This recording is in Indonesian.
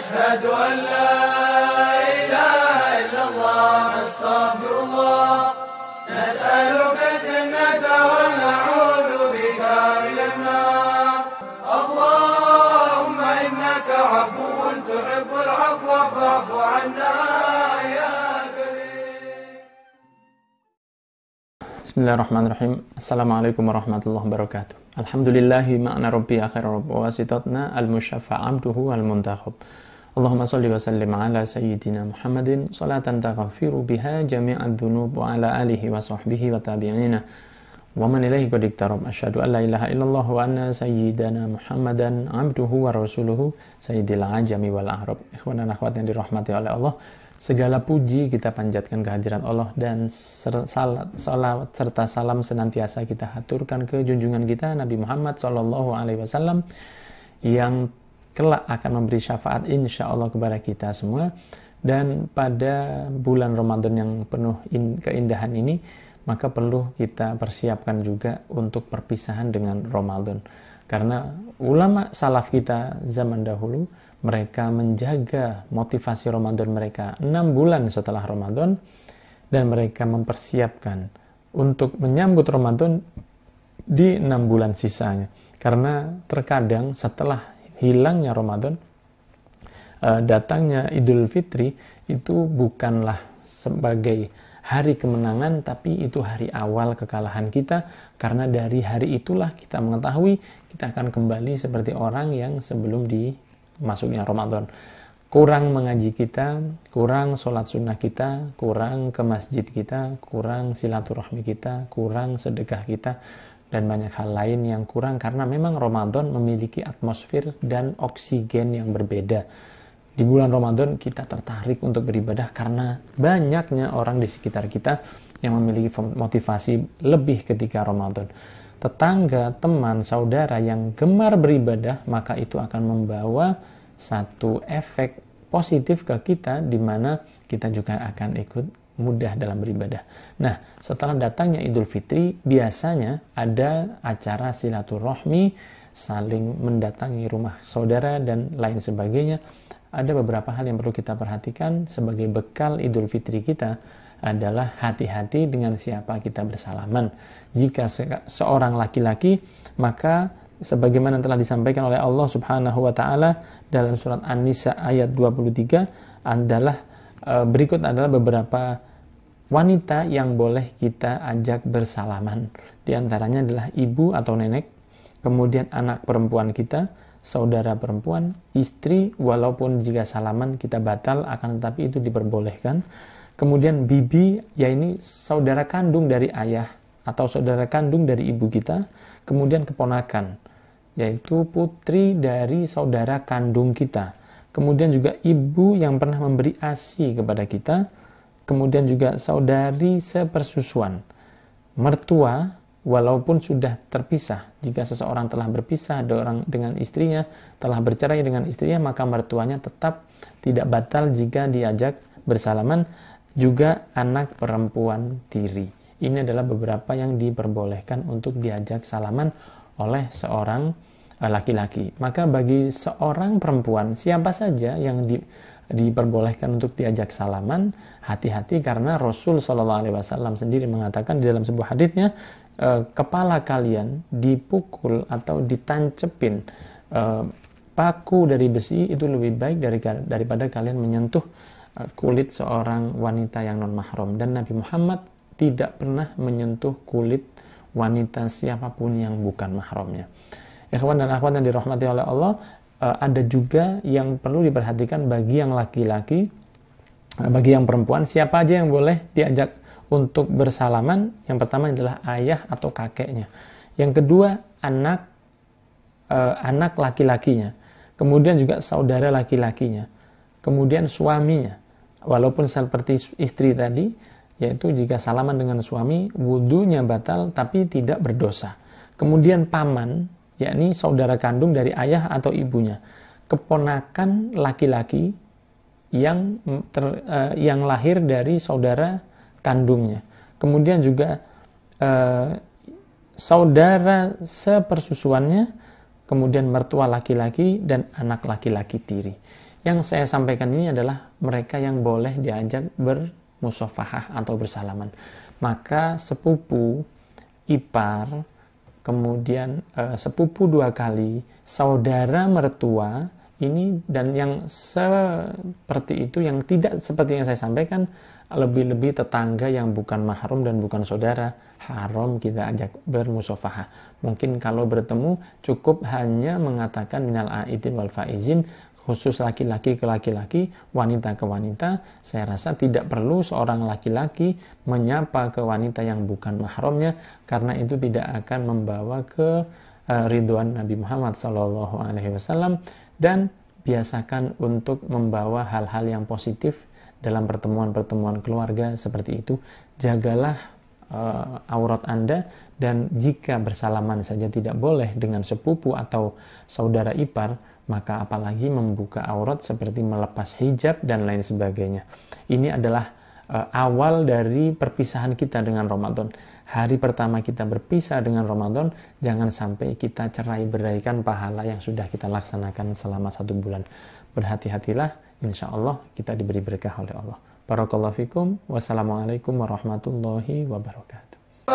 أشهد أن لا إله إلا الله نستغفر الله نسألك الجنة ونعوذ بك من النار اللهم إنك عفو تحب العفو فاعف عنا يا كريم. Bismillahirrahmanirrahim. Assalamualaikum warahmatullahi wabarakatuh. Alhamdulillahi ma'na rabbi akhir rabb wa wasitatna al-musyafa'amtuhu al-muntakhab. Allahumma salli wa sallim ala sayyidina Muhammadin salatan taghfiru biha jami'ad dhunub wa ala alihi wa sahbihi wa tabi'ina wa man ilaihi qad iktarab. Asyhadu an la ilaha illallah wa anna sayyidana Muhammadan abduhu wa rasuluhu sayyidil ajami wal a'rab. Ikhwan dan akhwat yang dirahmati oleh Allah, segala puji kita panjatkan kehadirat Allah dan salawat serta salam senantiasa kita haturkan ke junjungan kita Nabi Muhammad SAW yang kelak akan memberi syafaat insya Allah kepada kita semua. Dan pada bulan Ramadan yang penuh keindahan ini, maka perlu kita persiapkan juga untuk perpisahan dengan Ramadan. Karena ulama salaf kita zaman dahulu, mereka menjaga motivasi Ramadan mereka 6 bulan setelah Ramadan, dan mereka mempersiapkan untuk menyambut Ramadan di 6 bulan sisanya. Karena terkadang setelah hilangnya Ramadan, datangnya Idul Fitri itu bukanlah sebagai hari kemenangan, tapi itu hari awal kekalahan kita. Karena dari hari itulah kita mengetahui kita akan kembali seperti orang yang sebelum masuknya Ramadan. Kurang mengaji kita, kurang sholat sunnah kita, kurang ke masjid kita, kurang silaturahmi kita, kurang sedekah kita, dan banyak hal lain yang kurang. Karena memang Ramadan memiliki atmosfer dan oksigen yang berbeda. Di bulan Ramadan kita tertarik untuk beribadah karena banyaknya orang di sekitar kita yang memiliki motivasi lebih ketika Ramadan. Tetangga, teman, saudara yang gemar beribadah, maka itu akan membawa satu efek positif ke kita, di mana kita juga akan ikut mudah dalam beribadah. Nah, setelah datangnya Idul Fitri, biasanya ada acara silaturahmi, saling mendatangi rumah saudara, dan lain sebagainya. Ada beberapa hal yang perlu kita perhatikan sebagai bekal Idul Fitri kita adalah hati-hati dengan siapa kita bersalaman. Jika seorang laki-laki, maka sebagaimana telah disampaikan oleh Allah Subhanahu wa taala dalam surat An-Nisa ayat 23 berikut adalah beberapa wanita yang boleh kita ajak bersalaman. Di antaranya adalah ibu atau nenek, kemudian anak perempuan kita, saudara perempuan, istri, walaupun jika salaman kita batal, akan tetapi itu diperbolehkan. Kemudian bibi, yaitu saudara kandung dari ayah atau saudara kandung dari ibu kita. Kemudian keponakan, yaitu putri dari saudara kandung kita. Kemudian juga ibu yang pernah memberi ASI kepada kita. Kemudian juga saudari sepersusuan. Mertua, walaupun sudah terpisah. Jika seseorang telah berpisah dengan istrinya, telah bercerai dengan istrinya, maka mertuanya tetap tidak batal jika diajak bersalaman. Juga anak perempuan tiri. Ini adalah beberapa yang diperbolehkan untuk diajak salaman oleh seorang laki-laki. Maka bagi seorang perempuan, siapa saja yang diperbolehkan untuk diajak salaman, hati-hati, karena Rasul SAW sendiri mengatakan di dalam sebuah hadisnya, kepala kalian dipukul atau ditancepin paku dari besi itu lebih baik daripada kalian menyentuh kulit seorang wanita yang non mahram. Dan Nabi Muhammad tidak pernah menyentuh kulit wanita siapapun yang bukan mahramnya. Ikhwan dan akhwat yang dirahmati oleh Allah, ada juga yang perlu diperhatikan bagi yang laki-laki, bagi yang perempuan, siapa aja yang boleh diajak untuk bersalaman. Yang pertama adalah ayah atau kakeknya. Yang kedua, anak laki-lakinya. Kemudian juga saudara laki-lakinya. Kemudian suaminya. Walaupun seperti istri tadi, yaitu jika salaman dengan suami, wudunya batal tapi tidak berdosa. Kemudian paman, yakni saudara kandung dari ayah atau ibunya. Keponakan laki-laki yang lahir dari saudara kandungnya. Kemudian juga saudara sepersusuannya, kemudian mertua laki-laki, dan anak laki-laki tiri. Yang saya sampaikan ini adalah mereka yang boleh diajak bermusafahah atau bersalaman. Maka sepupu, ipar, kemudian sepupu 2 kali, saudara mertua, ini dan yang seperti itu, yang tidak seperti yang saya sampaikan, lebih-lebih tetangga yang bukan mahram dan bukan saudara, haram kita ajak bermusafahah. Mungkin kalau bertemu cukup hanya mengatakan minal aidin wal faizin, khusus laki-laki ke laki-laki, wanita ke wanita. Saya rasa tidak perlu seorang laki-laki menyapa ke wanita yang bukan mahramnya, karena itu tidak akan membawa ke ridwan Nabi Muhammad SAW. Dan biasakan untuk membawa hal-hal yang positif dalam pertemuan-pertemuan keluarga seperti itu. Jagalah aurat Anda, dan jika bersalaman saja tidak boleh dengan sepupu atau saudara ipar, maka apalagi membuka aurat seperti melepas hijab dan lain sebagainya. Ini adalah awal dari perpisahan kita dengan Ramadan. Hari pertama kita berpisah dengan Ramadan, jangan sampai kita cerai-beraikan pahala yang sudah kita laksanakan selama 1 bulan. Berhati-hatilah, insya Allah kita diberi berkah oleh Allah. Barakallahu fikum. Wassalamualaikum warahmatullahi wabarakatuh.